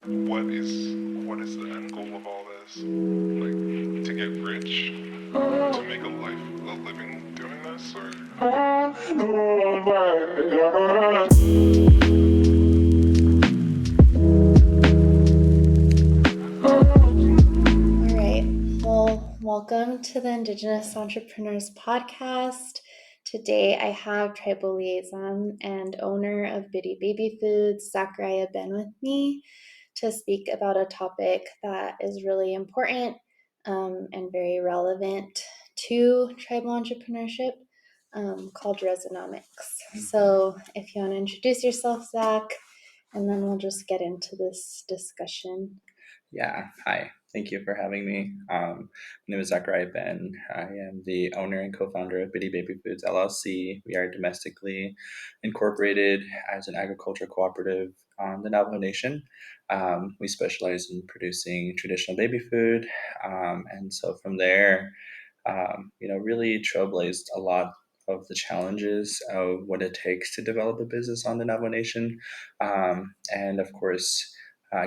what is the end goal of all this? Like to get rich, to make a living doing this, or All right. Well, welcome to the Indigenous Entrepreneurs Podcast. Today I have Tribal Liaison and owner of Bidii Baby Foods, Zachariah Ben, with me to speak about a topic that is really important and very relevant to tribal entrepreneurship called Rezonomics. So if you want to introduce yourself, Zach, and then we'll just get into this discussion. Yeah, hi. Thank you for having me. My name is Zachariah Ben. I am the owner and co-founder of Bidii Baby Foods LLC. We are domestically incorporated as an agriculture cooperative on the Navajo Nation. We specialize in producing traditional baby food, and so from there, really trailblazed a lot of the challenges of what it takes to develop a business on the Navajo Nation, and of course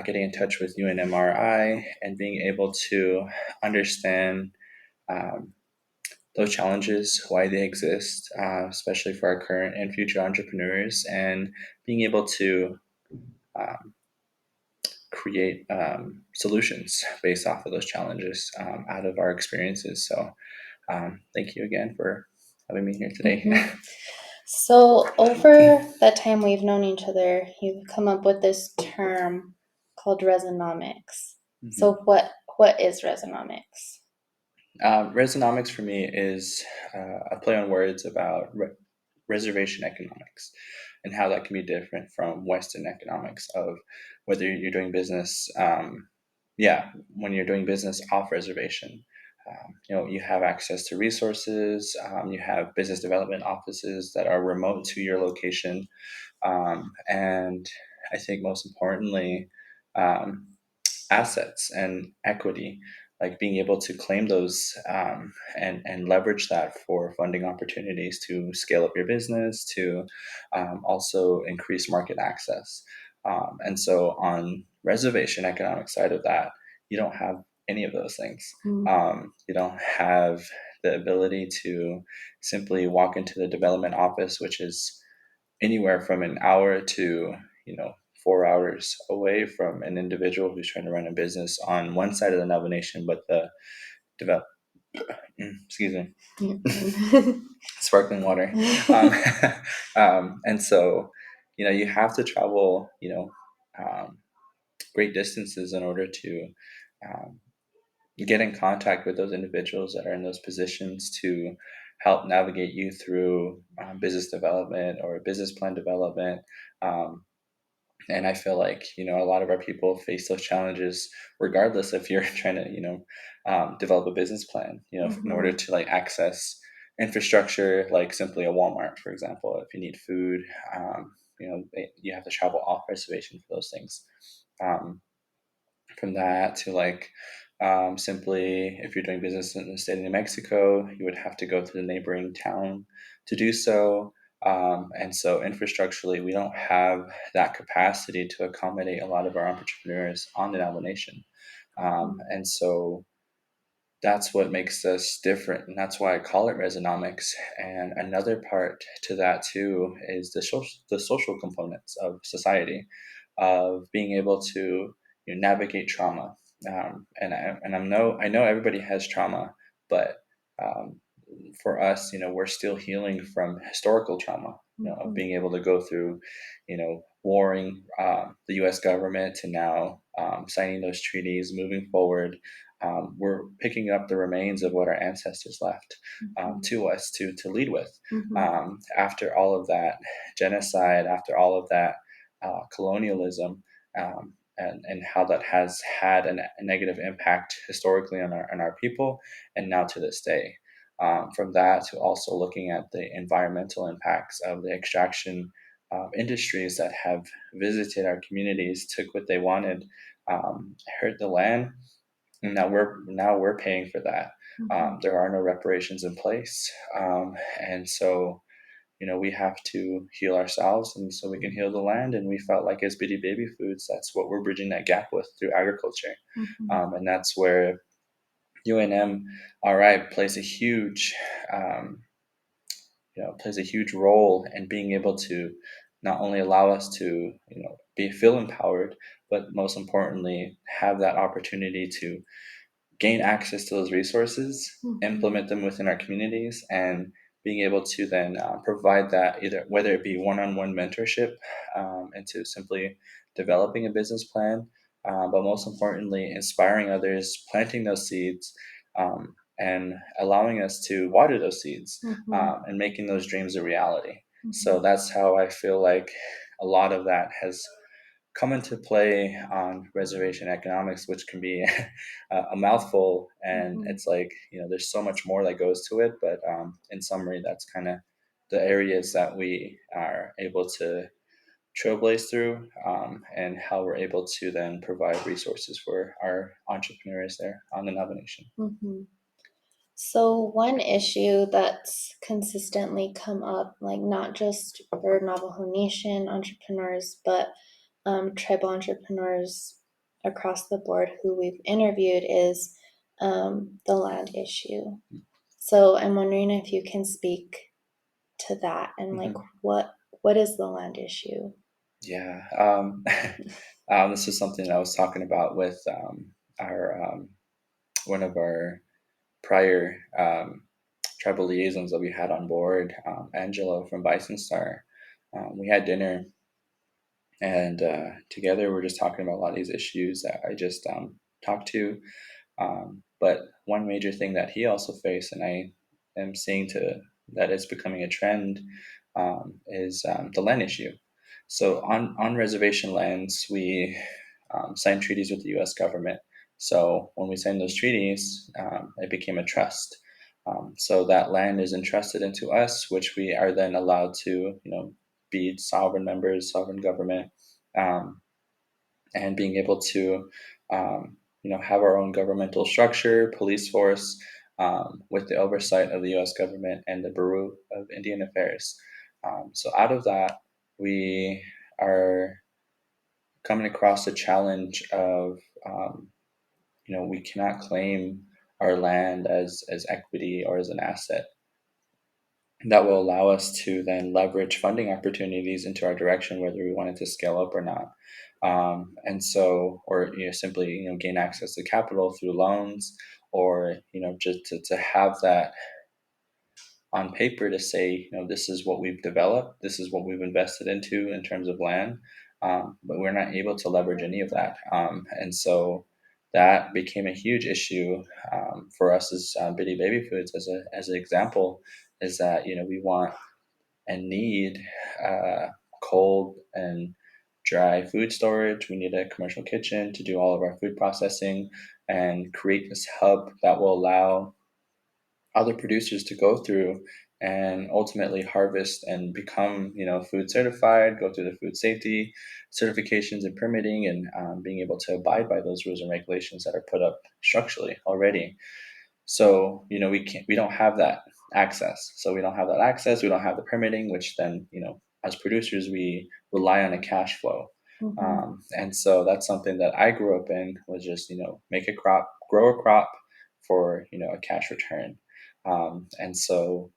getting in touch with UNMRI and being able to understand um, those challenges, why they exist, especially for our current and future entrepreneurs, and being able to um, create solutions based off of those challenges out of our experiences. So, thank you again for having me here today. Mm-hmm. So over the time we've known each other, you've come up with this term called Rezonomics. Mm-hmm. So what is Rezonomics? Rezonomics for me is a play on words about reservation economics and how that can be different from Western economics of whether you're doing business, when you're doing business off reservation. You have access to resources, you have business development offices that are remote to your location, and I think most importantly, um, assets and equity, like being able to claim those and leverage that for funding opportunities to scale up your business, to also increase market access. And so on reservation economic side of that, you don't have any of those things. You don't have the ability to simply walk into the development office, which is anywhere from an hour to 4 hours away from an individual who's trying to run a business on one side of the Navajo Nation, but the develop excuse me sparkling water. And so you have to travel great distances in order to um, get in contact with those individuals that are in those positions to help navigate you through business development or business plan development. And I feel like a lot of our people face those challenges regardless if you're trying to develop a business plan in order to like access infrastructure like simply a Walmart, for example. If you need food, you have to travel off reservation for those things. From that to like simply if you're doing business in the state of New Mexico, you would have to go to the neighboring town to do so. And so infrastructurally, we don't have that capacity to accommodate a lot of our entrepreneurs on the Navajo Nation. And so that's what makes us different. And that's why I call it Rezonomics. And another part to that too is the social components of society, of being able to navigate trauma. I know everybody has trauma, but um, for us, we're still healing from historical trauma, of being able to go through, warring the U.S. government to now signing those treaties, moving forward. We're picking up the remains of what our ancestors left to us to lead with. After all of that genocide, after all of that colonialism, and how that has had a negative impact historically on our people, and now to this day. From that to also looking at the environmental impacts of the extraction industries that have visited our communities, took what they wanted, hurt the land, and now we're paying for that. There are no reparations in place, and so we have to heal ourselves, and so we can heal the land. And we felt like as Bidii Baby Foods, that's what we're bridging that gap with through agriculture. And that's where UNMRI plays a huge role in being able to not only allow us to feel empowered, but most importantly have that opportunity to gain access to those resources, implement them within our communities, and being able to then provide that, either whether it be one-on-one mentorship into simply developing a business plan, but most importantly inspiring others, planting those seeds, and allowing us to water those seeds, and making those dreams a reality. So that's how I feel like a lot of that has come into play on reservation economics, which can be a mouthful, and it's like, there's so much more that goes to it, but in summary, that's kind of the areas that we are able to trailblaze through, and how we're able to then provide resources for our entrepreneurs there on the Navajo Nation. So one issue that's consistently come up, like not just for Navajo Nation entrepreneurs, but tribal entrepreneurs across the board who we've interviewed, is the land issue. So I'm wondering if you can speak to that and like what is the land issue? Yeah, this is something I was talking about with our one of our prior tribal liaisons that we had on board, Angelo from Bison Star. We had dinner, and together we're just talking about a lot of these issues that I just talked to. But one major thing that he also faced, and I am seeing that it's becoming a trend, is the land issue. So on reservation lands, we signed treaties with the U.S. government. So when we signed those treaties, it became a trust. So that land is entrusted into us, which we are then allowed to, be sovereign members, sovereign government, and being able to, have our own governmental structure, police force, with the oversight of the U.S. government and the Bureau of Indian Affairs. So out of that, we are coming across the challenge of, we cannot claim our land as equity or as an asset that will allow us to then leverage funding opportunities into our direction, whether we wanted to scale up or not. And so, or simply gain access to capital through loans, or just to have that on paper to say, this is what we've developed, this is what we've invested into in terms of land, but we're not able to leverage any of that. And so that became a huge issue for us as Bidii Baby Foods, as an example, is that we want and need cold and dry food storage. We need a commercial kitchen to do all of our food processing and create this hub that will allow other producers to go through and ultimately harvest and become, food certified, go through the food safety certifications and permitting, and being able to abide by those rules and regulations that are put up structurally already. So, we don't have that access. So we don't have that access. We don't have the permitting, which then, as producers, we rely on a cash flow. And so that's something that I grew up in, was just, make a crop, grow a crop for, a cash return. And so,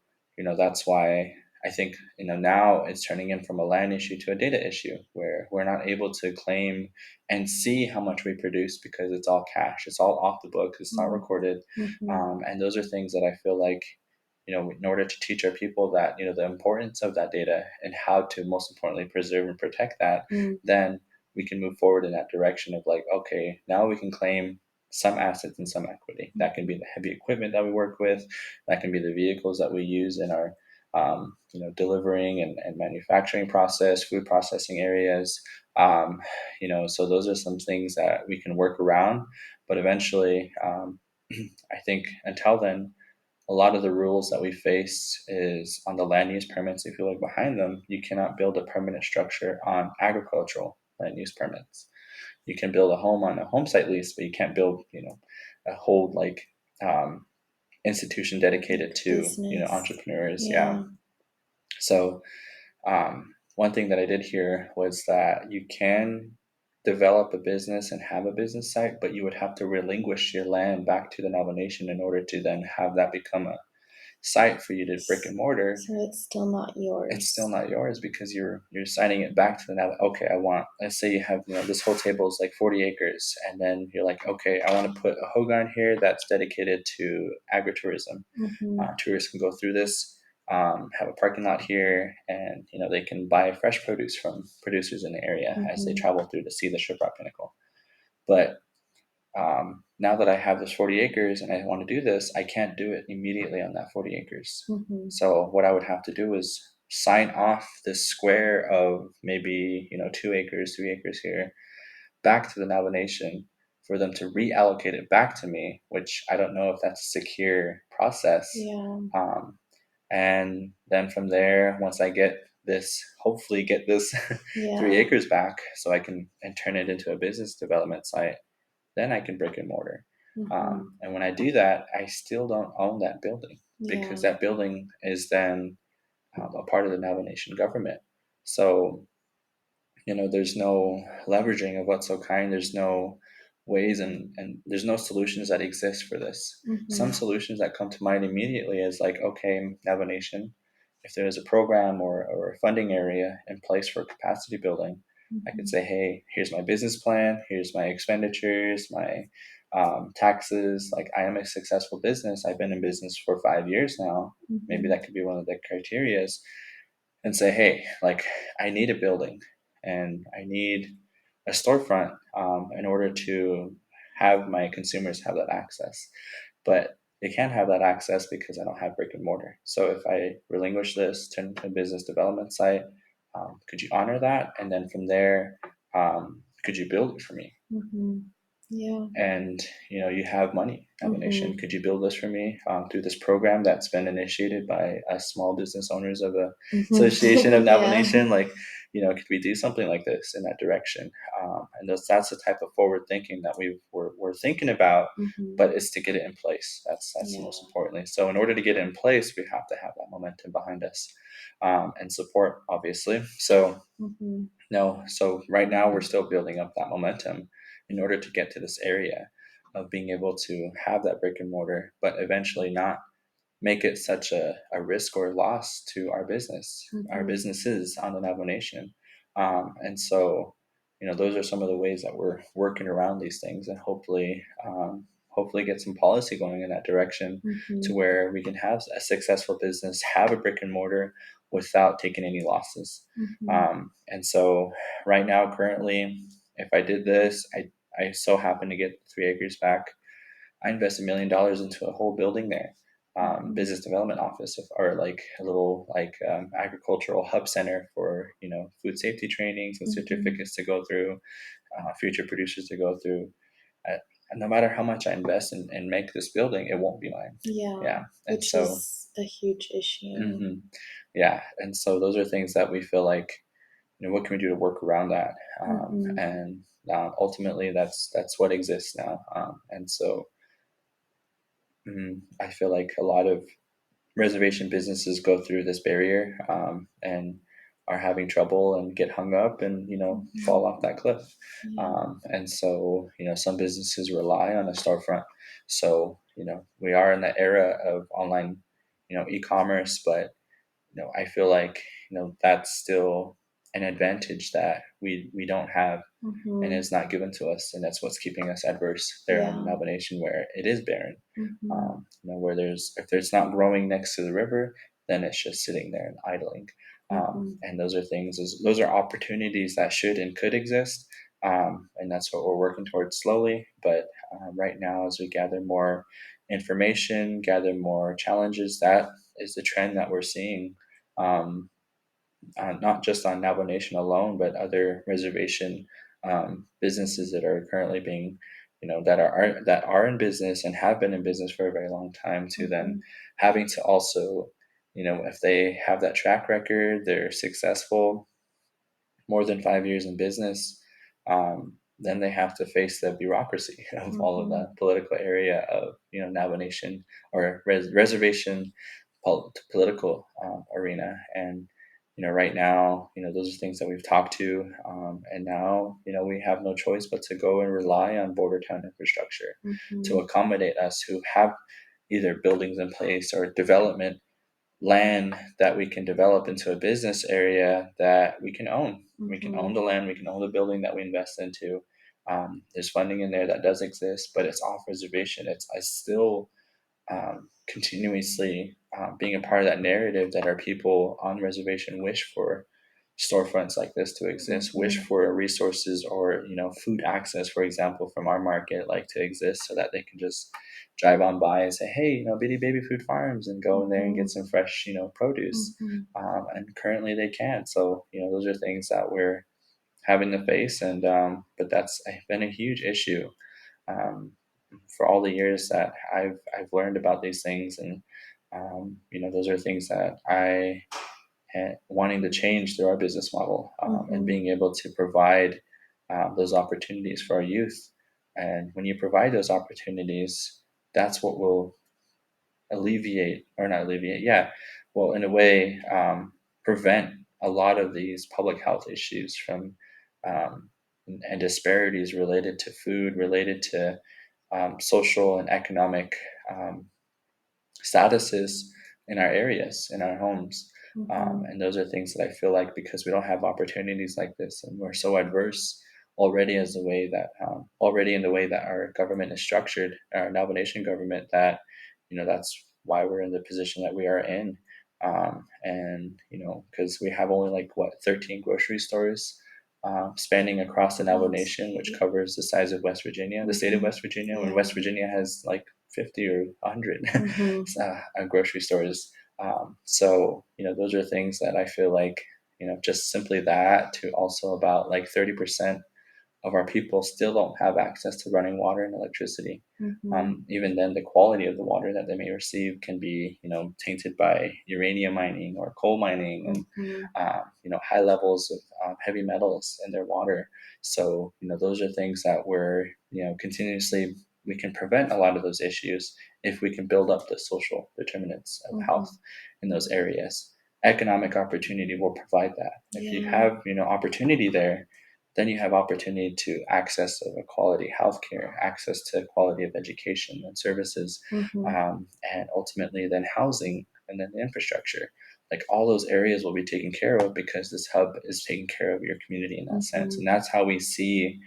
that's why I think, now it's turning in from a land issue to a data issue, where we're not able to claim and see how much we produce because it's all cash. It's all off the books. It's not recorded. And those are things that I feel like, in order to teach our people that, the importance of that data and how to most importantly preserve and protect that, then we can move forward in that direction of like, okay, now we can claim some assets and some equity. That can be the heavy equipment that we work with. That can be the vehicles that we use in our, delivering and manufacturing process, food processing areas. So those are some things that we can work around. But eventually, I think until then, a lot of the rules that we face is on the land use permits. If you look behind them, you cannot build a permanent structure on agricultural land use permits. You can build a home on a home site lease, but you can't build, a whole institution dedicated to, entrepreneurs. Yeah. So one thing that I did hear was that you can develop a business and have a business site, but you would have to relinquish your land back to the Navajo Nation in order to then have that become a site for you to brick and mortar. So it's still not yours. It's still not yours because you're signing it back to the Navajo. Okay, let's say you have, this whole table is like 40 acres, and then you're like, okay, I want to put a hogan here that's dedicated to agritourism. Tourists can go through this, have a parking lot here, and they can buy fresh produce from producers in the area as they travel through to see the Shiprock pinnacle. But now that I have this 40 acres and I want to do this, I can't do it immediately on that 40 acres. So what I would have to do is sign off this square of maybe 2 acres, 3 acres here back to the Navajo Nation for them to reallocate it back to me, which I don't know if that's a secure process. And then from there, once I hopefully get this 3 acres back so I can and turn it into a business development site, then I can brick and mortar. And when I do that, I still don't own that building because that building is then a part of the Navajo Nation government. So, there's no leveraging of what's so kind. There's no ways and there's no solutions that exist for this. Some solutions that come to mind immediately is like, okay, Navajo Nation, if there's a program or a funding area in place for capacity building, I could say, hey, here's my business plan, here's my expenditures, my taxes. Like, I am a successful business. I've been in business for 5 years now. Maybe that could be one of the criterias. And say, hey, like, I need a building and I need a storefront in order to have my consumers have that access. But they can't have that access because I don't have brick and mortar. So if I relinquish this, turn into a business development site, could you honor that? And then from there, could you build it for me? And you have money, Navajo Nation. Could you build this for me through this program that's been initiated by us small business owners of the Association of Navajo Nation? Like, could we do something like this in that direction? And that's the type of forward thinking that we're thinking about, but it's to get it in place. That's the most importantly. So in order to get it in place, we have to have that momentum behind us and support, obviously. So so right now we're still building up that momentum in order to get to this area of being able to have that brick and mortar, but eventually not make it such a risk or loss to our business, our businesses on the Navajo Nation. And so, those are some of the ways that we're working around these things, and hopefully get some policy going in that direction to where we can have a successful business, have a brick and mortar without taking any losses. And so right now, currently, if I did this, I so happen to get 3 acres back. I invest $1 million into a whole building there, business development office, or like a little agricultural hub center for food safety trainings and certificates to go through, future producers to go through. No matter how much I invest and make this building, it won't be mine. And which is a huge issue. And so those are things that we feel like, what can we do to work around that? And ultimately, that's what exists now. And so I feel like a lot of reservation businesses go through this barrier and are having trouble and get hung up and fall off that cliff. And so some businesses rely on a storefront. So we are in the era of online e-commerce, but I feel like that's still an advantage that we don't have and is not given to us, and that's what's keeping us adverse there on the Navajo Nation, where it is barren. Where if there's not growing next to the river, then it's just sitting there and idling. And those are opportunities that should and could exist, and that's what we're working towards slowly. But right now, as we gather more information, gather more challenges, that is the trend that we're seeing. Not just on Navajo Nation alone, but other reservation businesses that are currently being, that are in business and have been in business for a very long time, to then having to also, if they have that track record, they're successful, more than 5 years in business, then they have to face the bureaucracy of all of that political area of Navajo Nation or reservation political arena. And right now, those are things that we've talked to, and now we have no choice but to go and rely on border town infrastructure to accommodate us who have either buildings in place or development land that we can develop into a business area that we can own. We can own the land, we can own the building that we invest into. There's funding in there that does exist, but it's off reservation. I still continuously being a part of that narrative that our people on the reservation wish for storefronts like this to exist, wish for resources or food access, for example, from our market like to exist, so that they can just drive on by and say, hey, Bidii Baby Food Farms, and go in there and get some fresh produce. And currently they can't. So those are things that we're having to face, and but that's been a huge issue for all the years that I've learned about these things. And those are things that I wanting to change through our business model, and being able to provide those opportunities for our youth. And when you provide those opportunities, that's what will alleviate, or not alleviate, yeah, well, in a way, prevent a lot of these public health issues from and disparities related to food, related to social and economic statuses in our areas, in our homes. And those are things that I feel like, because we don't have opportunities like this, and we're so adverse already as the way that already in the way that our government is structured, our Navajo Nation government, that that's why we're in the position that we are in. And because we have only 13 grocery stores spanning across the Navajo Nation, which covers the size of West Virginia, the state of West Virginia, when West Virginia has 50 or 100 grocery stores. So those are things that I feel like just simply that, to also about 30% of our people still don't have access to running water and electricity. Even then, the quality of the water that they may receive can be, tainted by uranium mining or coal mining, and high levels of heavy metals in their water. So, those are things that we're, continuously, we can prevent a lot of those issues if we can build up the social determinants of health in those areas. Economic opportunity will provide that. If you have, opportunity there, then you have opportunity to access of a quality healthcare, access to quality of education and services, and ultimately then housing, and then the infrastructure. All those areas will be taken care of because this hub is taking care of your community in that sense. And that's how we see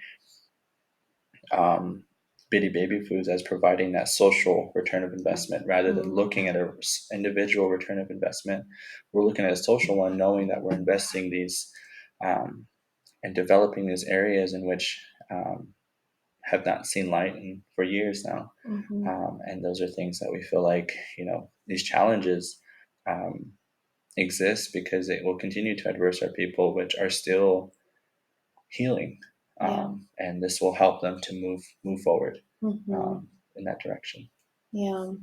Bidii Baby Foods as providing that social return of investment, rather than looking at an individual return of investment. We're looking at a social one, knowing that we're investing these and developing these areas in which have not seen light for years now. And those are things that we feel like, these challenges exist because it will continue to adverse our people, which are still healing. And this will help them to move forward in that direction. Yeah.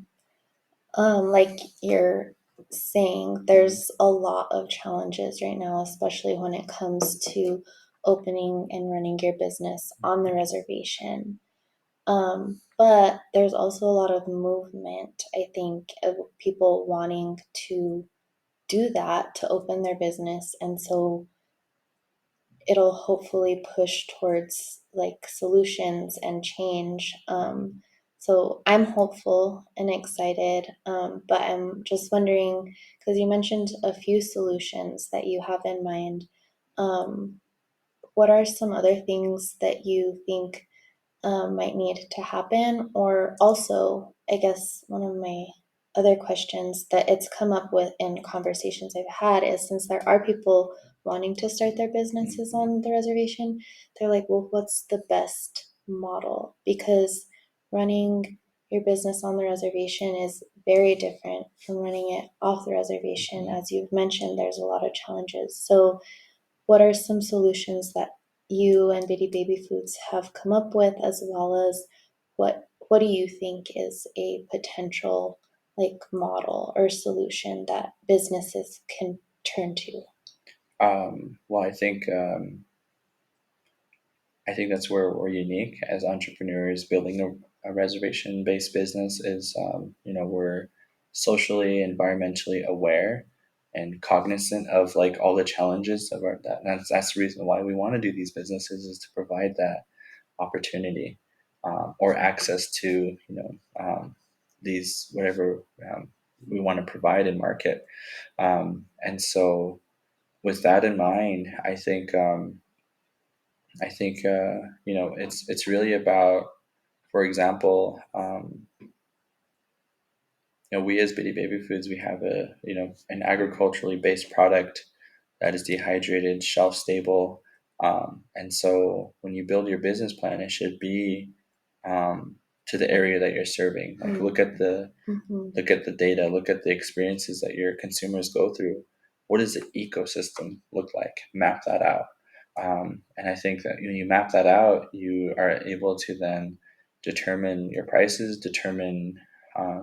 Like you're saying, there's a lot of challenges right now, especially when it comes to opening and running your business on the reservation. But there's also a lot of movement, I think, of people wanting to do that, to open their business. And so it'll hopefully push towards solutions and change. So I'm hopeful and excited, but I'm just wondering, because you mentioned a few solutions that you have in mind, what are some other things that you think might need to happen? Or also, I guess one of my other questions that it's come up with in conversations I've had is, since there are people wanting to start their businesses on the reservation, they're like, well, what's the best model? Because running your business on the reservation is very different from running it off the reservation. As you've mentioned, there's a lot of challenges. So what are some solutions that you and Bidii Baby Foods have come up with, as well as what do you think is a potential model or solution that businesses can turn to? Well, I think that's where we're unique as entrepreneurs. Building a reservation-based business is, we're socially, environmentally aware and cognizant of like all the challenges of that's the reason why we want to do these businesses, is to provide that opportunity, or access to, these whatever we want to provide and market. And so with that in mind, I think it's really about, for example, we as Bidii Baby Foods, we have an agriculturally based product that is dehydrated, shelf stable, and so when you build your business plan, it should be to the area that you're serving. Like look at the data, look at the experiences that your consumers go through. What does the ecosystem look like? Map that out. And I think that you map that out, you are able to then determine your prices, determine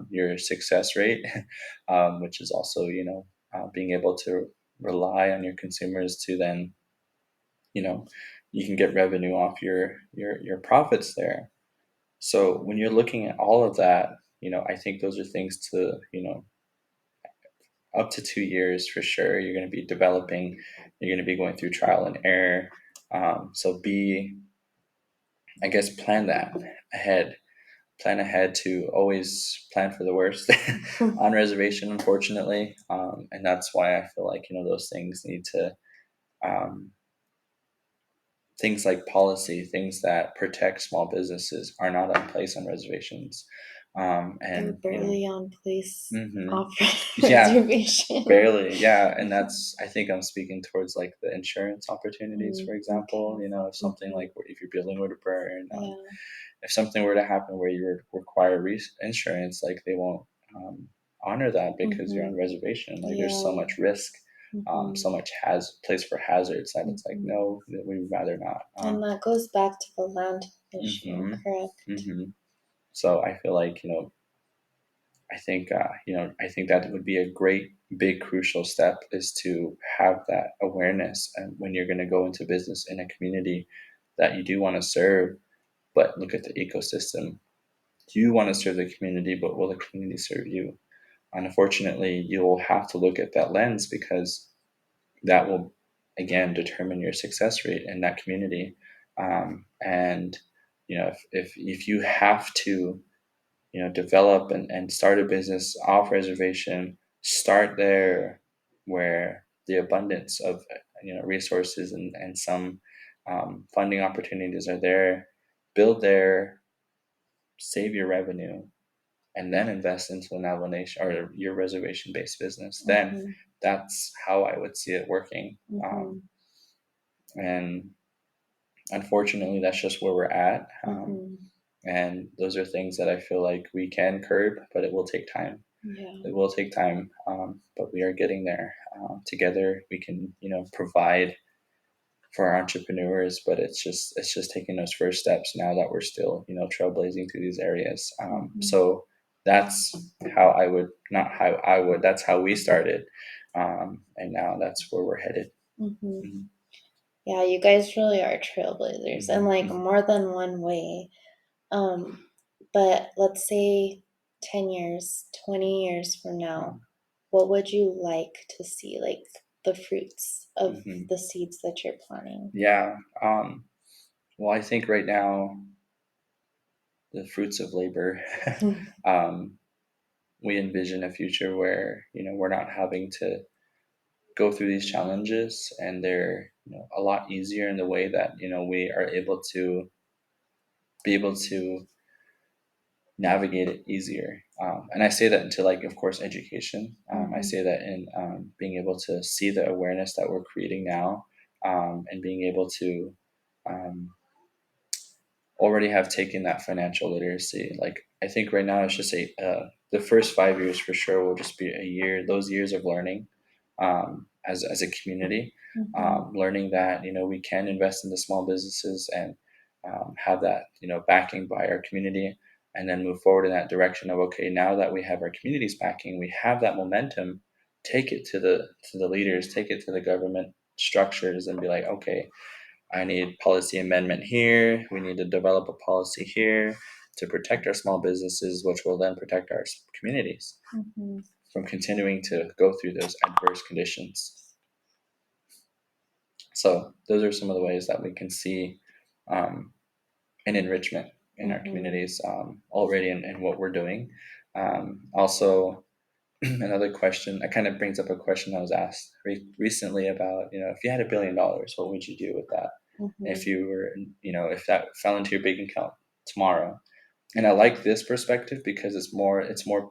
your success rate, which is also being able to rely on your consumers to then you can get revenue off your profits there. So when you're looking at all of that, I think those are things to up to 2 years for sure. You're going to be developing. You're going to be going through trial and error. So I guess, plan that ahead. Plan ahead to always plan for the worst on reservation, unfortunately. And that's why I feel like, those things need to, things like policy, things that protect small businesses are not in place on reservations. And they're barely on place off yeah, reservation. barely. Yeah. And that's, I think I'm speaking towards like the insurance opportunities, for example. Okay. If something like if you're building with a burn, Yeah. if something were to happen where you require insurance, like they won't honor that because you're on reservation. Like there's so much risk, so much place for hazards that it's like, no, we'd rather not. And that goes back to the land issue, correct? So I feel like, I think that would be a great, big, crucial step, is to have that awareness. And when you're going to go into business in a community that you do want to serve, but look at the ecosystem. You want to serve the community, but will the community serve you? Unfortunately, you'll have to look at that lens, because that will, again, determine your success rate in that community. And if you have to develop and start a business off reservation, start there where the abundance of resources and some funding opportunities are there. Build there, save your revenue, and then invest into the Navajo Nation or your reservation-based business. Then that's how I would see it working. And unfortunately, that's just where we're at. And those are things that I feel like we can curb, but it will take time. It will take time, but we are getting there. Together, we can, provide for our entrepreneurs, but it's just taking those first steps now that we're still, trailblazing through these areas. So that's how that's how we started. And now that's where we're headed. Yeah, you guys really are trailblazers in like more than one way. But let's say 10 years, 20 years from now, what would you like to see, like the fruits of the seeds that you're planting? Yeah. Well, I think right now, the fruits of labor, we envision a future where, we're not having to go through these challenges, and they're, a lot easier in the way that, we are able to navigate it easier. And I say that into, like, of course, education. I say that in being able to see the awareness that we're creating now, and being able to already have taken that financial literacy. Like, I think right now it's just the first 5 years for sure will just be those years of learning, as a community, learning that, we can invest into small businesses and have that, backing by our community, and then move forward in that direction of, okay, now that we have our community's backing, we have that momentum, take it to the leaders, take it to the government structures, and be like, okay, I need policy amendment here. We need to develop a policy here to protect our small businesses, which will then protect our communities from continuing to go through those adverse conditions. So those are some of the ways that we can see an enrichment in our communities already in what we're doing. Also, another question, that kind of brings up a question I was asked recently about, if you had $1 billion, what would you do with that? If you were, if that fell into your bank account tomorrow. And I like this perspective because it's more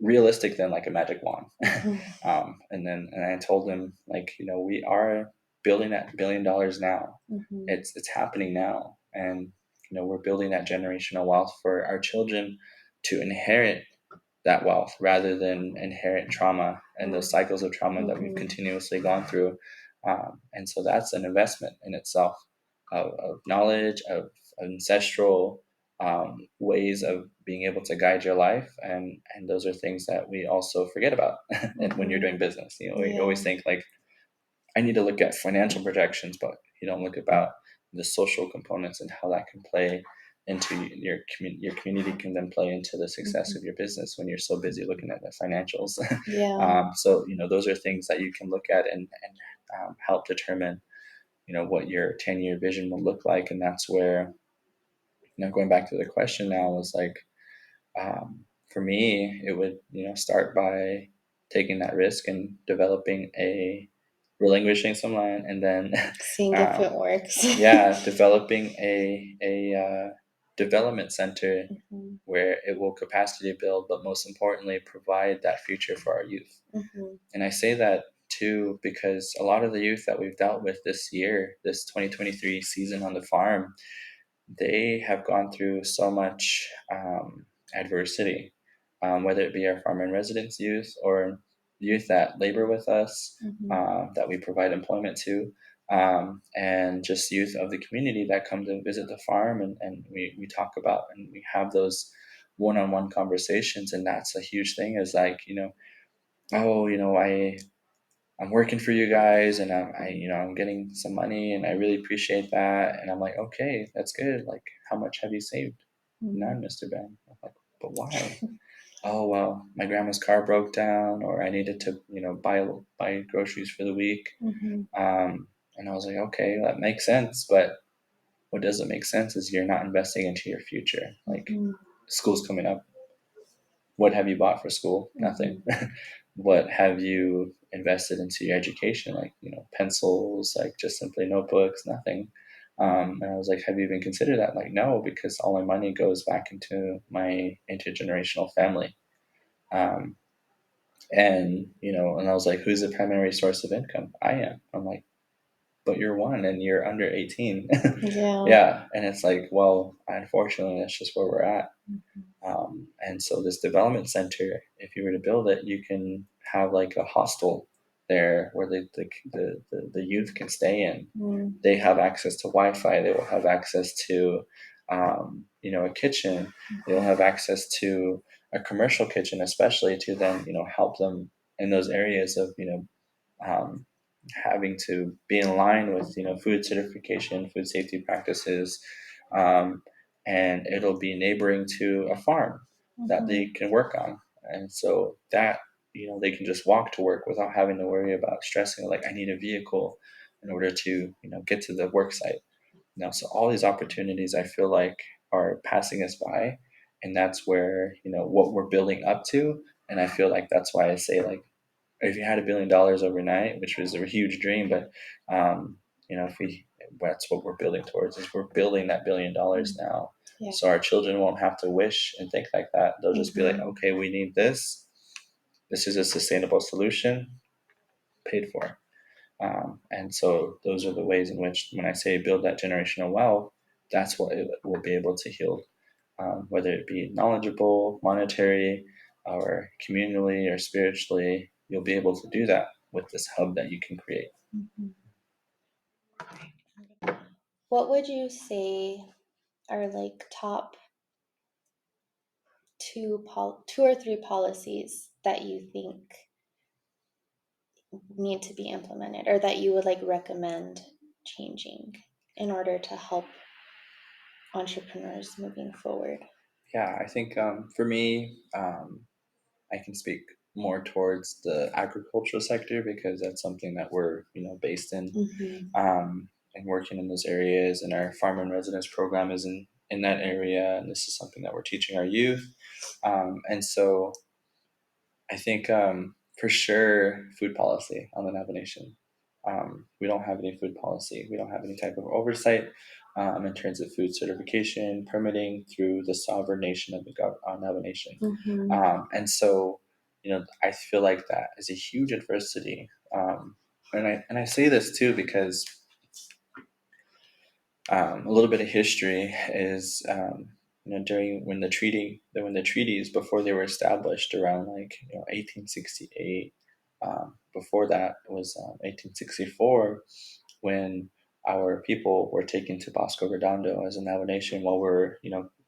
realistic than like a magic wand. And I told him, like, we are building that $1 billion now. It's happening now. And, we're building that generational wealth for our children to inherit that wealth rather than inherit trauma and those cycles of trauma that we've continuously gone through. And so that's an investment in itself of knowledge, of ancestral ways of being able to guide your life. And those are things that we also forget about when you're doing business. You always think like, I need to look at financial projections, but you don't look about the social components and how that can play into your community can then play into the success of your business when you're so busy looking at the financials. So those are things that you can look at and help determine what your 10-year vision will look like. And that's where, going back to the question now, was like, for me, it would start by taking that risk and relinquishing some land, and then seeing if it works. Developing a development center where it will capacity build, but most importantly, provide that future for our youth. And I say that too because a lot of the youth that we've dealt with this year, this 2023 season on the farm, they have gone through so much adversity, whether it be our farm and residence youth or youth that labor with us, that we provide employment to, and just youth of the community that come to visit the farm, and we talk about and we have those one-on-one conversations. And that's a huge thing, is like, I'm working for you guys, and I'm getting some money, and I really appreciate that. And I'm like, okay, that's good. Like, how much have you saved? None, Mr. Ben. I'm like, but why? Oh, well, my grandma's car broke down, or I needed to, buy groceries for the week. And I was like, okay, that makes sense. But what doesn't make sense is you're not investing into your future. Like, school's coming up. What have you bought for school? Nothing. What have you invested into your education? Like, pencils, like just simply notebooks, nothing. And I was like, have you even considered that? Like, no, because all my money goes back into my intergenerational family. And I was like, who's the primary source of income? I am. I'm like, but you're one and you're under 18. Yeah. And it's like, well, unfortunately, that's just where we're at. And so this development center, if you were to build it, you can have like a hostel there where the youth can stay in. They have access to Wi-Fi. They will have access to, a kitchen. They'll have access to a commercial kitchen, especially to then, help them in those areas of, having to be in line with, food certification, food safety practices. And it'll be neighboring to a farm that they can work on. And so that, they can just walk to work without having to worry about stressing, like, I need a vehicle in order to, get to the work site. So all these opportunities, I feel like, are passing us by. And that's where, what we're building up to. And I feel like that's why I say, like, if you had $1 billion overnight, which was a huge dream, but that's what we're building towards, is we're building that $1 billion now. So our children won't have to wish and think like that. They'll just be like, okay, we need this. This is a sustainable solution, paid for. And so those are the ways in which, when I say build that generational wealth, that's what it will be able to heal, whether it be knowledgeable, monetary, or communally or spiritually. You'll be able to do that with this hub that you can create. What would you say are like top two or three policies that you think need to be implemented, or that you would like recommend changing in order to help entrepreneurs moving forward? Yeah, I think for me, I can speak more towards the agricultural sector because that's something that we're based in, and working in those areas. And our farm and residence program is in that area, and this is something that we're teaching our youth. And so I think for sure food policy on the Navajo Nation. We don't have any food policy. We don't have any type of oversight in terms of food certification, permitting through the sovereign nation of the Navajo Nation. And so, I feel like that is a huge adversity. And I say this too because a little bit of history is, during when the treaties before they were established around 1868. Before that was 1864 when our people were taken to Bosco Redondo as a Navajo Nation while we're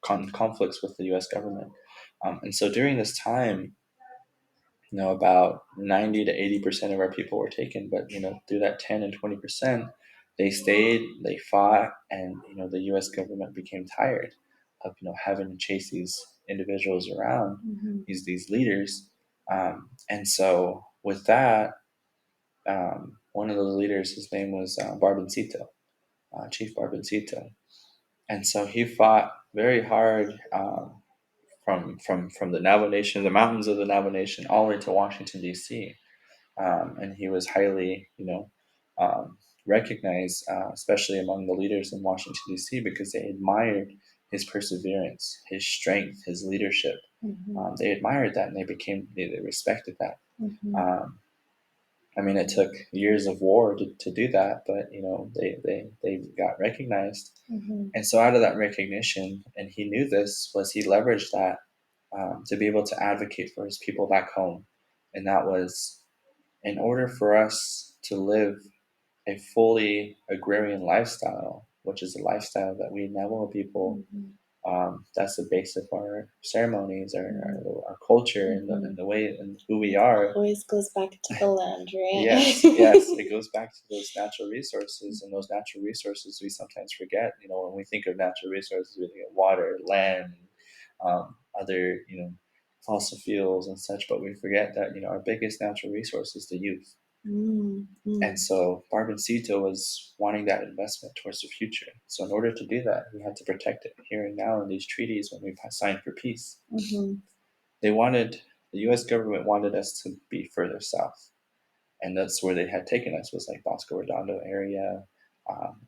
conflicts with the U.S. government. And so during this time, about 90 to 80% of our people were taken, but through that 10 and 20%, they stayed, they fought, and the U.S. government became tired of having to chase these individuals around, these leaders, and so with that, one of the leaders, his name was Barboncito, Chief Barboncito, and so he fought very hard. From the Navajo Nation, the mountains of the Navajo Nation, all the way to Washington D.C., and he was highly, recognized, especially among the leaders in Washington D.C., because they admired his perseverance, his strength, his leadership. They admired that, and they respected that. I mean, it took years of war to do that, but they got recognized, and so out of that recognition, and he knew this, was he leveraged that to be able to advocate for his people back home, and that was in order for us to live a fully agrarian lifestyle, which is a lifestyle that we Navajo people, that's the base of our ceremonies, our culture, and the way and who we are. It always goes back to the land, right? Yes, it goes back to those natural resources, and those natural resources we sometimes forget. When we think of natural resources, we think of water, land, other fossil fuels and such, but we forget that our biggest natural resource is the youth. And so Barboncito was wanting that investment towards the future. So in order to do that, we had to protect it here and now in these treaties when we signed for peace. The U.S. government wanted us to be further south, and that's where they had taken us, was like Bosco Redondo area,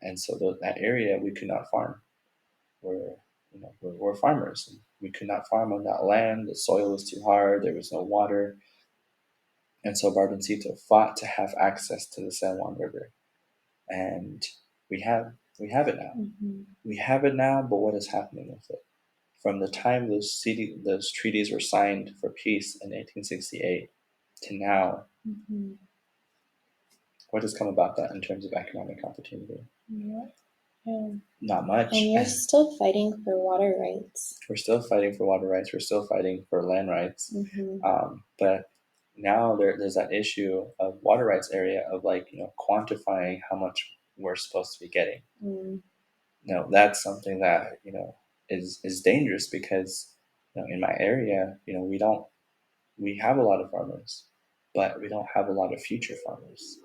and so that area we could not farm. We're farmers, and we could not farm on that land. The soil was too hard. There was no water. And so Barboncito fought to have access to the San Juan River. And we have it now. We have it now, but what is happening with it? From the time those treaties were signed for peace in 1868 to now, what has come about that in terms of economic opportunity? Not much. And you're still fighting for water rights. We're still fighting for water rights. We're still fighting for land rights. But now there's that issue of water rights area of quantifying how much we're supposed to be getting. That's something that is dangerous because in my area we have a lot of farmers, but we don't have a lot of future farmers.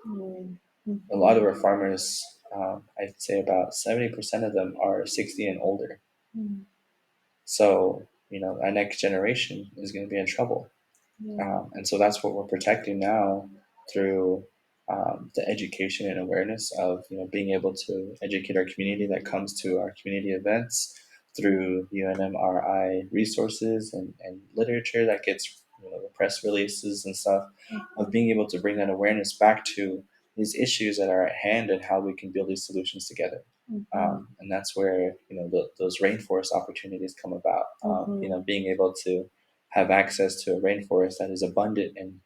A lot of our farmers, I'd say about 70% of them are 60 and older. So our next generation is going to be in trouble. And so that's what we're protecting now through the education and awareness of being able to educate our community that comes to our community events, through UNMRI resources and literature that gets the press releases and stuff, of being able to bring that awareness back to these issues that are at hand and how we can build these solutions together. And that's where those rainforest opportunities come about. Being able to have access to a rainforest that is abundant in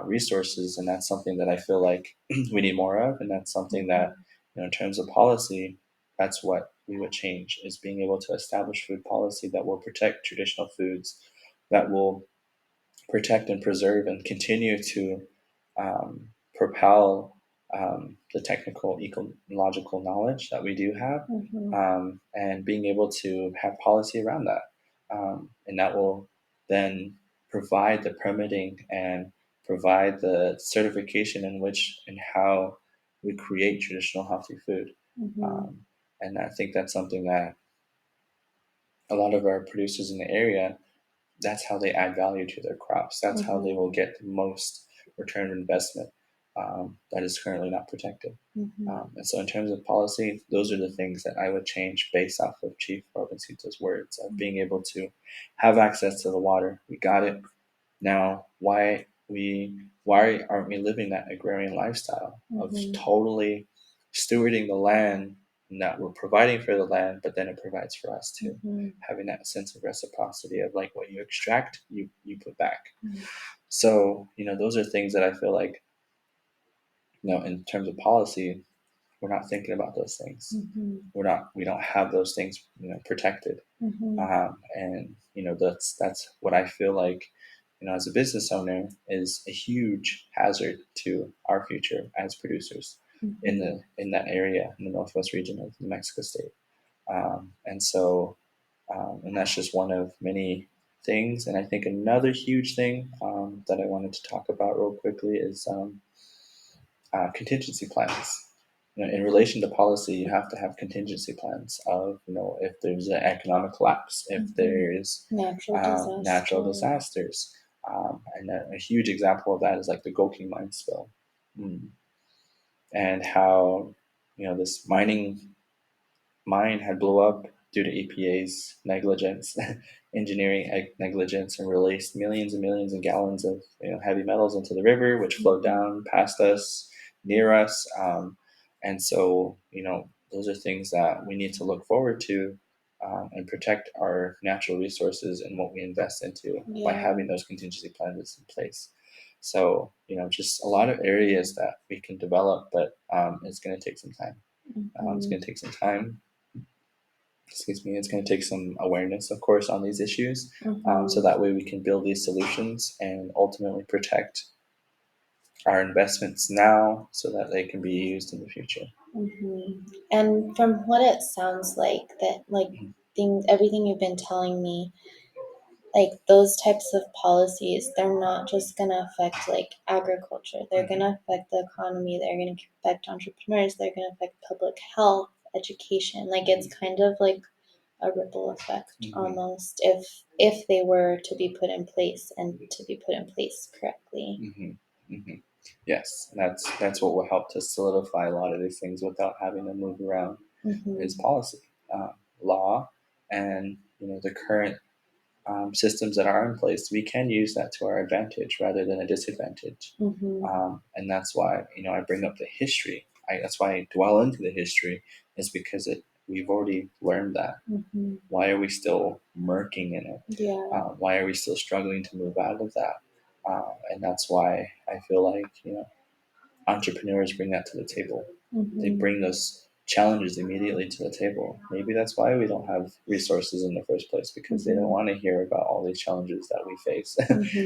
resources, and that's something that I feel like we need more of, and that's something that in terms of policy, that's what we would change, is being able to establish food policy that will protect traditional foods, that will protect and preserve and continue to propel the technical ecological knowledge that we do have, and being able to have policy around that. and that will then provide the permitting and provide the certification in which and how we create traditional healthy food. And I think that's something that a lot of our producers in the area, that's how they add value to their crops. That's how they will get the most return on investment that is currently not protected. And so in terms of policy, those are the things that I would change based off of Chief Robinson words of being able to have access to the water. We got it. Now, why aren't we living that agrarian lifestyle of totally stewarding the land, and that we're providing for the land, but then it provides for us too, having that sense of reciprocity of like what you extract, you put back. So those are things that I feel like in terms of policy, we're not thinking about those things. We don't have those things protected. And that's what I feel like as a business owner is a huge hazard to our future as producers in that area in the northwest region of New Mexico state. And so and that's just one of many things. And I think another huge thing that I wanted to talk about real quickly is contingency plans. In relation to policy, you have to have contingency plans of, if there's an economic collapse, if there's natural disasters. And a huge example of that is like the Gold King mine spill. And how, this mine had blew up due to EPA's negligence, engineering negligence, and released millions and millions of gallons of heavy metals into the river, which flowed down past us, near us. And so, those are things that we need to look forward to and protect our natural resources and what we invest into by having those contingency plans in place. So, just a lot of areas that we can develop, but it's going to take some time. It's going to take some time. It's going to take some awareness, of course, on these issues, so that way we can build these solutions and ultimately protect our investments now so that they can be used in the future. And from what it sounds like, that everything you've been telling me, like those types of policies, they're not just going to affect like agriculture. They're going to affect the economy. They're going to affect entrepreneurs. They're going to affect public health, education. Like it's kind of like a ripple effect almost if they were to be put in place and to be put in place correctly. Yes, that's what will help to solidify a lot of these things without having to move around is policy, law, and the current systems that are in place. We can use that to our advantage rather than a disadvantage. And that's why I bring up the history. That's why I dwell into the history, is because we've already learned that. Why are we still murking in it? Why are we still struggling to move out of that? And that's why I feel like entrepreneurs bring that to the table. They bring those challenges immediately to the table. Maybe that's why we don't have resources in the first place, because they don't want to hear about all these challenges that we face.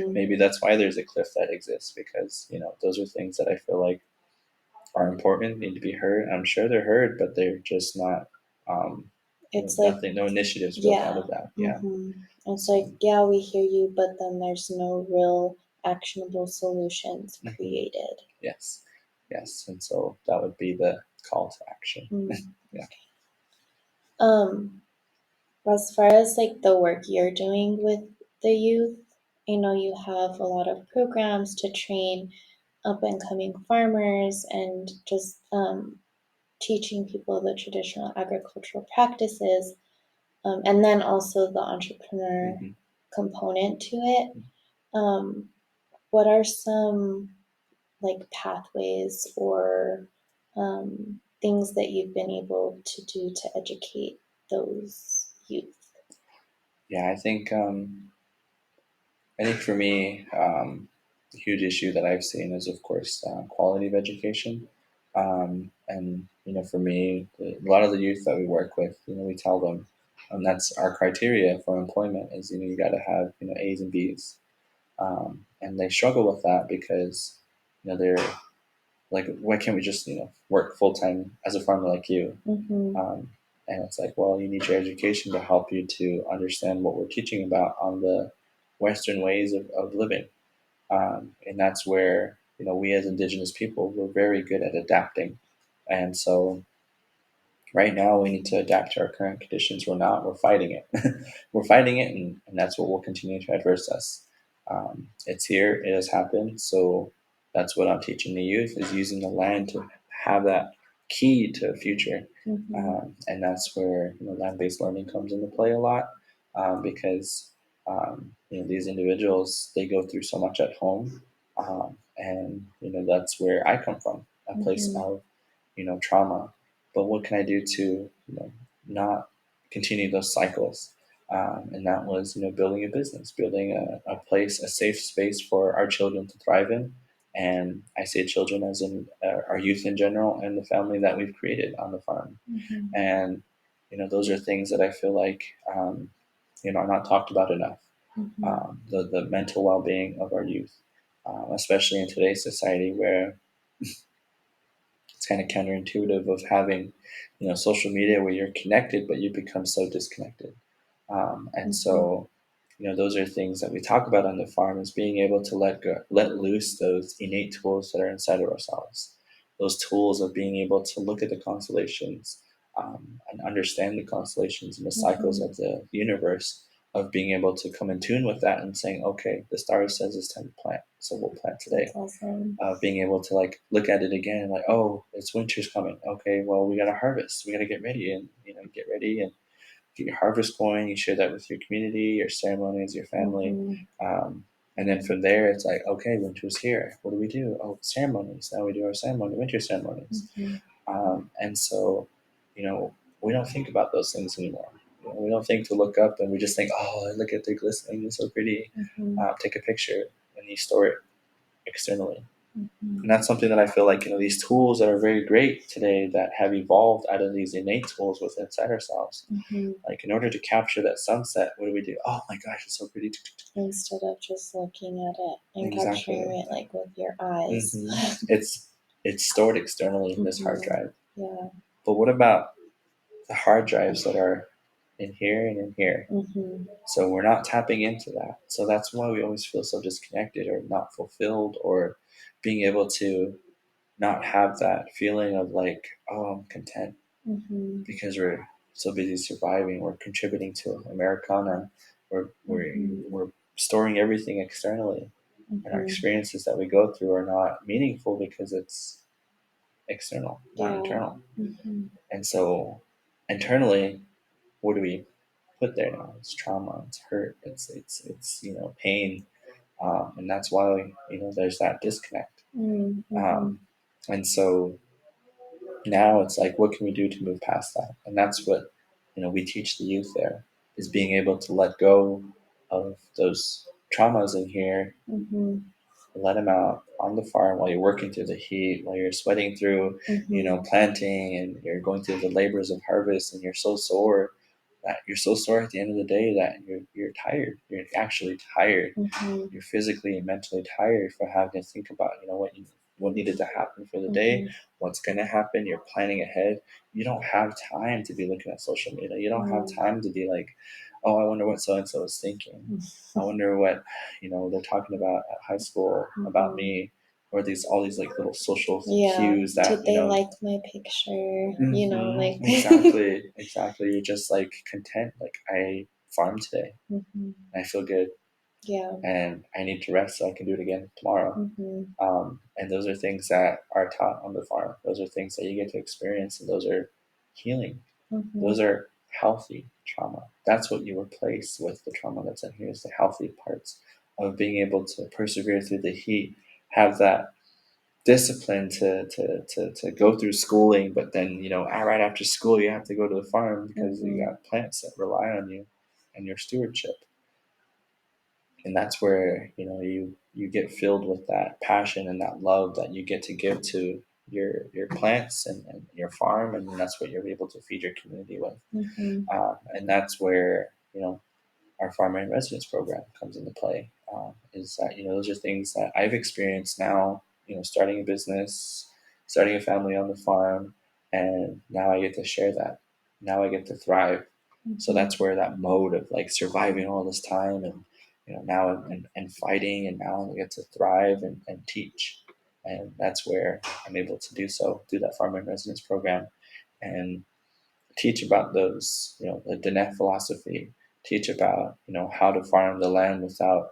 Maybe that's why there's a cliff that exists, because those are things that I feel like are important, need to be heard. I'm sure they're heard, but they're just not. It's no initiatives built out of that. It's like, we hear you, but then there's no real actionable solutions created. Yes, and so that would be the call to action. As far as like the work you're doing with the youth, you have a lot of programs to train up and coming farmers and just teaching people the traditional agricultural practices, and then also the entrepreneur component to it. What are some like pathways or things that you've been able to do to educate those youth? I think for me, a huge issue that I've seen is, of course, quality of education. And for me, a lot of the youth that we work with, we tell them, and that's our criteria for employment is you got to have A's and B's, and they struggle with that because they're like, why can't we just work full time as a farmer like you? And it's like, well, you need your education to help you to understand what we're teaching about on the Western ways of living. And that's where, we as Indigenous people, we're very good at adapting. And so right now we need to adapt to our current conditions. We're not, we're fighting it. We're fighting it, and that's what will continue to adverse us. It's here, it has happened. So that's what I'm teaching the youth, is using the land to have that key to a future. And that's where, land-based learning comes into play a lot, because these individuals, they go through so much at home. And that's where I come from, a place of trauma. But what can I do to not continue those cycles? And that was building a business, building a place, a safe space for our children to thrive in. And I say children as in our youth in general, and the family that we've created on the farm. And those are things that I feel like are not talked about enough. The mental well-being of our youth, especially in today's society, where it's kind of counterintuitive of having social media where you're connected but you become so disconnected. And so those are things that we talk about on the farm, is being able to let loose those innate tools that are inside of ourselves, those tools of being able to look at the constellations, and understand the constellations and the cycles of the universe, of being able to come in tune with that and saying, okay, the star says it's time to plant, so we'll plant today. That's awesome. Being able to look at it again, and oh, it's winter's coming. Okay, well, we got to harvest. We got to get ready, and get ready and get your harvest going. You share that with your community, your ceremonies, your family. And then from there, it's like, okay, winter's here. What do we do? Oh, ceremonies. Now we do our winter ceremonies. And so, we don't think about those things anymore. We don't think to look up, and we just think, oh, look at the glistening. It's so pretty. Take a picture, and you store it externally. And that's something that I feel like, these tools that are very great today, that have evolved out of these innate tools within inside ourselves. Like, in order to capture that sunset, what do we do? Oh my gosh, it's so pretty. Instead of just looking at it and capturing it with your eyes. It's stored externally in this hard drive. Yeah. But what about the hard drives that are in here and in here? So we're not tapping into that. So that's why we always feel so disconnected, or not fulfilled, or being able to not have that feeling of like, oh, I'm content, because we're so busy surviving. We're contributing to Americana. We're storing everything externally, and our experiences that we go through are not meaningful because it's external, not internal. And so internally, what do we put there now? It's trauma, it's hurt, it's pain, and that's why there's that disconnect. And so now it's like, what can we do to move past that? And that's what we teach the youth there, is being able to let go of those traumas in here, let them out on the farm while you're working through the heat, while you're sweating through planting, and you're going through the labors of harvest, and you're so sore at the end of the day that you're tired. You're actually tired. You're physically and mentally tired for having to think about what needed to happen for the day, what's going to happen. You're planning ahead. You don't have time to be looking at social media. You don't have time to be like, oh, I wonder what so and so is thinking. I wonder what they're talking about at high school about me, or all these like little social cues that did they like my picture? Exactly. You're just like content. Like, I farmed today. I feel good. Yeah. And I need to rest so I can do it again tomorrow. And those are things that are taught on the farm. Those are things that you get to experience, and those are healing. Those are healthy trauma. That's what you replace with the trauma that's in here, is the healthy parts of being able to persevere through the heat, have that discipline to go through schooling, but then right after school you have to go to the farm because you got plants that rely on you and your stewardship. And that's where you get filled with that passion and that love that you get to give to your plants and your farm, and that's what you're able to feed your community with. And that's where our farmer in residence program comes into play. Is that those are things that I've experienced now, starting a business, starting a family on the farm, and now I get to share that. now I get to thrive. So that's where that mode of like surviving all this time and now and fighting, and now I get to thrive and teach. And that's where I'm able to do so through that farm and residence program, and teach about those, the Diné philosophy, teach about, how to farm the land without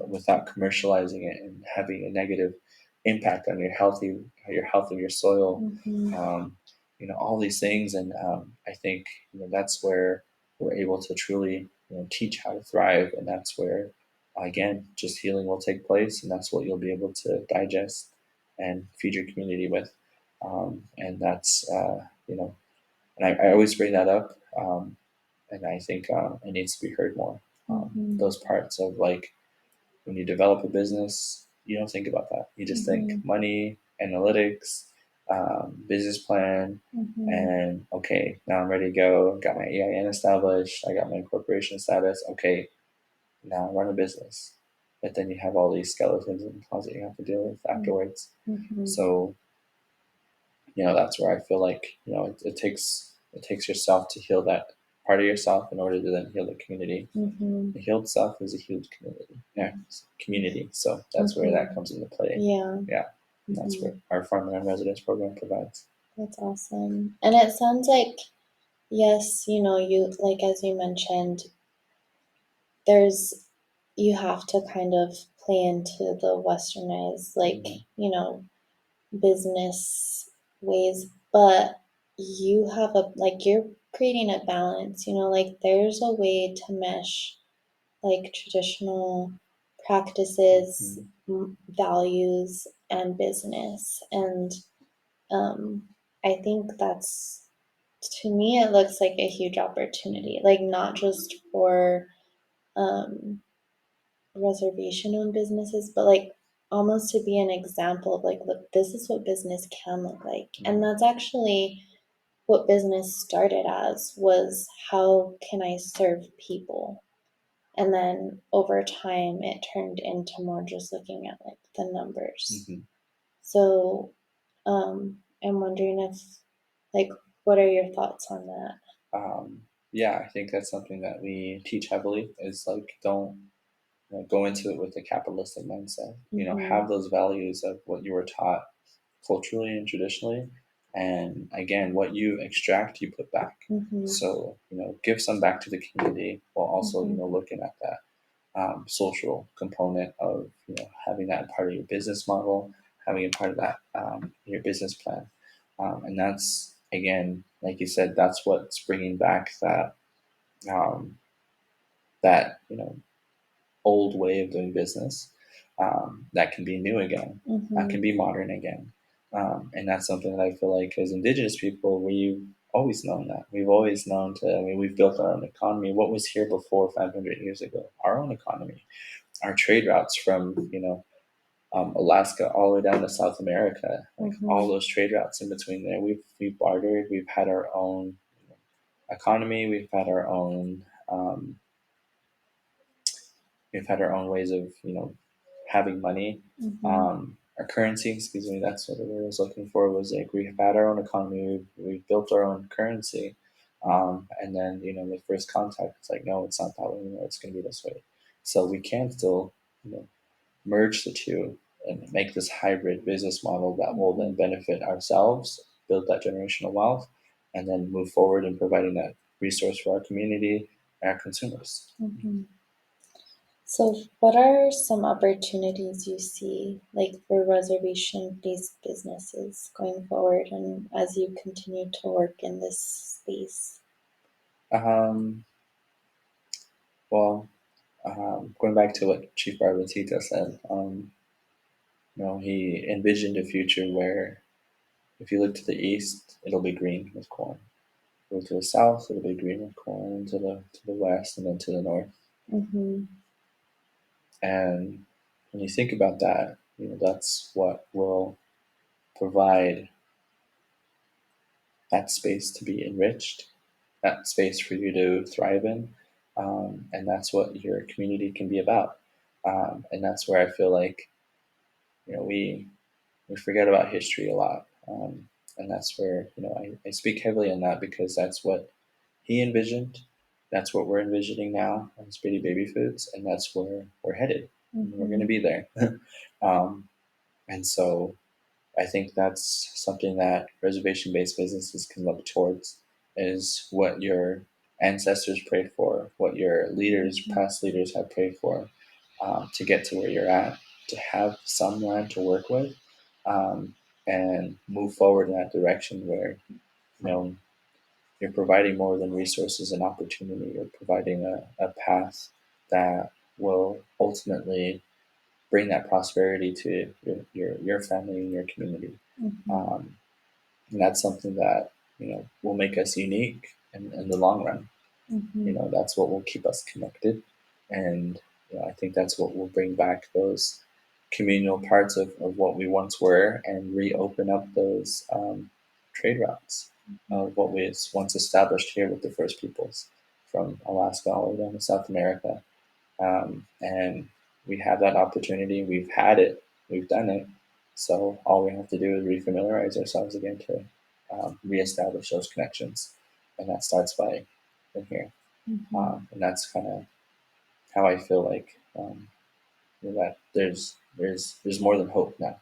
without commercializing it and having a negative impact on your health of your soil, all these things. And I think, that's where we're able to truly, teach how to thrive. And that's where, again, just healing will take place. And that's what you'll be able to digest and feed your community with. And that's, and I always bring that up, and I think it needs to be heard more. Those parts of like when you develop a business, you don't think about that. You just think money, analytics, business plan, and okay, now I'm ready to go. Got my EIN established. I got my incorporation status. Okay, now run a business. But then you have all these skeletons in the closet you have to deal with afterwards. So that's where I feel like it takes yourself to heal that part of yourself in order to then heal the community. The healed self is a healed community. Community. So that's where that comes into play. Yeah. That's what our farm and residence program provides. That's awesome. And it sounds like, yes, you like, as you mentioned, you have to kind of play into the westernized, like, business ways, but you have you're creating a balance, like there's a way to mesh like traditional practices, values, and business. And I think that's, to me, it looks like a huge opportunity, like not just for reservation owned businesses, but like almost to be an example of like, look, this is what business can look like. And that's actually what business started as, was how can I serve people? And then over time it turned into more just looking at like the numbers. So I'm wondering if, like, what are your thoughts on that? Yeah, I think that's something that we teach heavily, is like, don't go into it with a capitalistic mindset. Have those values of what you were taught culturally and traditionally, and again, what you extract, you put back. So give some back to the community, while also looking at that social component of having that part of your business model, having a part of that your business plan, and that's, again, like you said, that's what's bringing back that that old way of doing business, that can be new again, that can be modern again. And that's something that I feel like as Indigenous people, we've always known that. We've always known we've built our own economy. What was here before 500 years ago? Our own economy, our trade routes from, Alaska all the way down to South America, like all those trade routes in between there. We've bartered, we've had our own economy, we've had our own ways of having money. Our currency, excuse me, that's what I was looking for, was like, we've had our own economy, we've built our own currency, and then the first contact, it's like, no, it's not that way anymore, it's going to be this way. So we can still merge the two and make this hybrid business model that will then benefit ourselves, build that generational wealth, and then move forward in providing that resource for our community and our consumers. So what are some opportunities you see, like, for reservation-based businesses going forward, and as you continue to work in this space? Well, going back to what Chief Barbatita said, he envisioned a future where if you look to the east, it'll be green with corn. Go to the south, it'll be green with corn. To the west, and then to the north. And when you think about that, that's what will provide that space to be enriched, that space for you to thrive in, and that's what your community can be about. And that's where I feel like we forget about history a lot. And that's where, I speak heavily on that because that's what he envisioned. That's what we're envisioning now as Bidii Baby Foods, and that's where we're headed. And we're going to be there. um, and so I think that's something that reservation-based businesses can look towards, is what your ancestors prayed for, what your leaders, past leaders have prayed for, to get to where you're at, to have some land to work with, and move forward in that direction where, you're providing more than resources and opportunity. You're providing a path that will ultimately bring that prosperity to your family and your community. Um, and that's something that, will make us unique in the long run. That's what will keep us connected. And I think that's what will bring back those communal parts of what we once were and reopen up those trade routes of what was once established here with the First Peoples from Alaska all the way down to South America. And we have that opportunity. We've had it. We've done it. So all we have to do is refamiliarize ourselves again to reestablish those connections. And that starts by in here. And that's kind of how I feel like that there's more than hope now.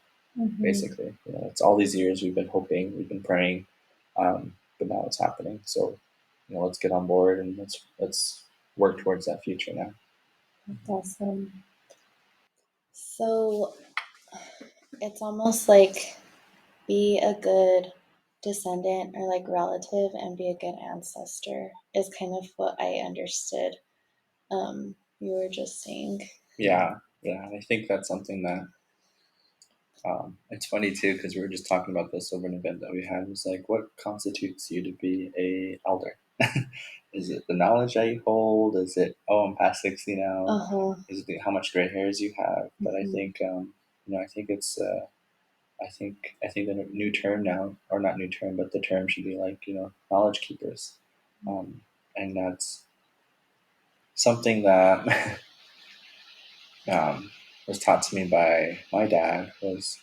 Basically, it's all these years we've been hoping, we've been praying, but now it's happening. So, let's get on board and let's work towards that future now. That's awesome. So it's almost like be a good descendant or like relative and be a good ancestor is kind of what I understood you were just saying. Yeah, I think that's something that it's funny too, because we were just talking about this over an event that we had. It was like, what constitutes you to be a elder? Is it the knowledge that you hold? Is it, oh, I'm past 60 now? Is it how much gray hairs you have? But I think I think it's I think the new term now, or not new term, but the term should be like, knowledge keepers. And that's something that was taught to me by my dad. Was,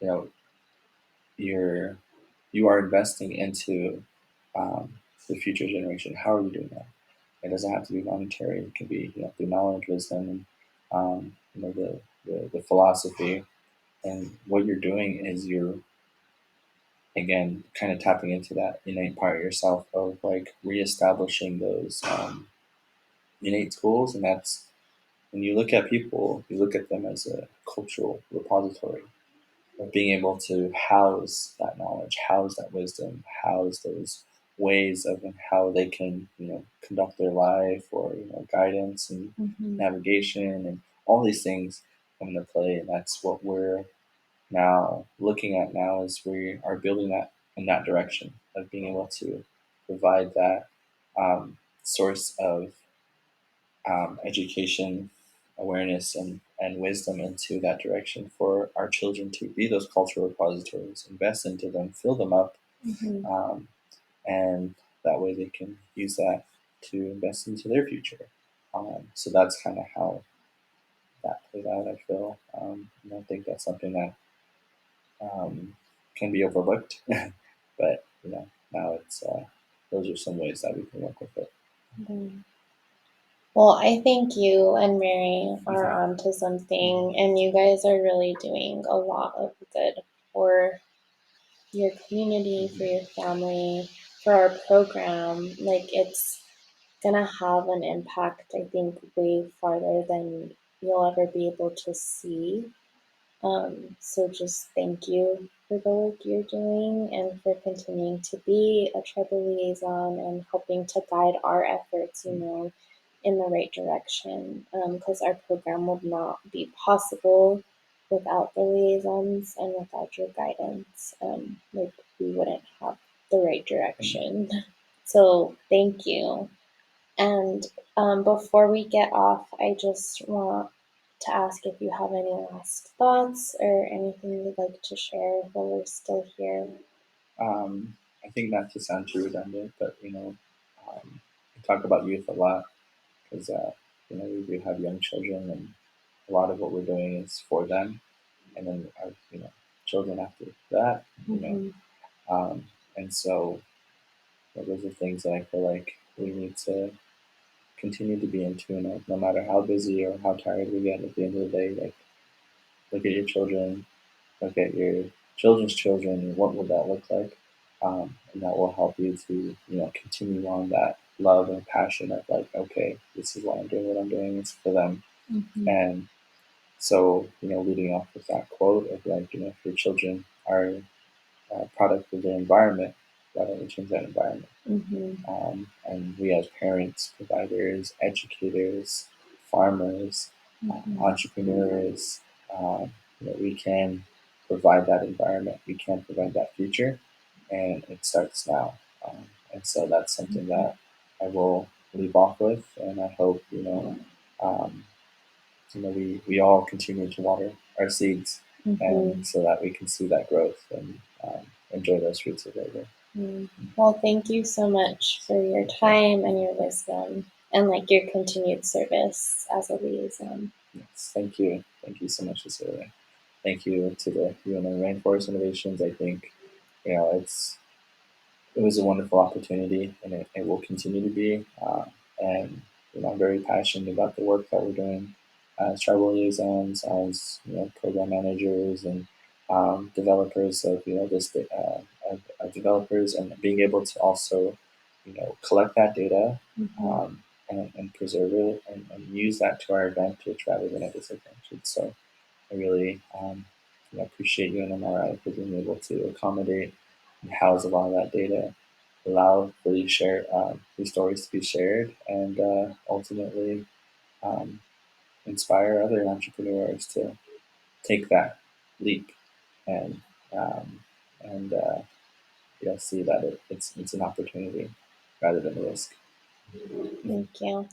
you know you are investing into the future generation. How are you doing that? It doesn't have to be monetary. It can be, through knowledge, wisdom, and the philosophy. And what you're doing is you're, again, kind of tapping into that innate part of yourself of like reestablishing those innate tools. And that's when you look at people, you look at them as a cultural repository of being able to house that knowledge, house that wisdom, house those ways of how they can, conduct their life, or, guidance and navigation and all these things come into play. And that's what we're now looking at now, is we are building that in that direction of being able to provide that source of education, awareness, and wisdom into that direction for our children to be those cultural repositories, invest into them, fill them up, and that way they can use that to invest into their future. So that's kind of how that played out, I feel. And I think that's something that can be overlooked, but now it's those are some ways that we can work with it. Well, I think you and Mary are onto something, and you guys are really doing a lot of good for your community, for your family, for our program. Like, it's gonna have an impact, I think, way farther than you'll ever be able to see. So just thank you for the work you're doing and for continuing to be a tribal liaison and helping to guide our efforts, in the right direction. Because our program would not be possible without the liaisons and without your guidance. Like, we wouldn't have the right direction. So thank you. And before we get off, I just want to ask if you have any last thoughts or anything you'd like to share while we're still here. I think not to sound too redundant, but we talk about youth a lot because we do have young children, and a lot of what we're doing is for them, and then our children after that. And so those are things that I feel like we need to continue to be in tune of, no matter how busy or how tired we get. At the end of the day, like, look at your children, look at your children's children, and what will that look like? And that will help you to, continue on that love and passion of like, okay, this is why I'm doing what I'm doing. It's for them. Mm-hmm. And so, leading off with that quote of like, if your children are a product of their environment, why don't we change that environment? Mm-hmm. And we as parents, providers, educators, farmers, entrepreneurs, we can provide that environment. We can provide that future, and it starts now. And so that's something that I will leave off with, and I hope um, we all continue to water our seeds, and so that we can see that growth and enjoy those fruits of labor. Well, thank you so much for your time and your wisdom and like your continued service as a liaison. Yes, thank you. Thank you so much, Cecilia. Thank you to the UNO Rainforest Innovations. I think it was a wonderful opportunity, and it will continue to be. And I'm very passionate about the work that we're doing as tribal liaisons, as program managers, and developers of this of developers, and being able to also collect that data and preserve it and use that to our advantage rather than a disadvantage. So I really appreciate you and MRI for being able to accommodate and house a lot of that data, allow for these stories to be shared, and ultimately um, inspire other entrepreneurs to take that leap and um, and see that it's an opportunity rather than a risk. Thank you.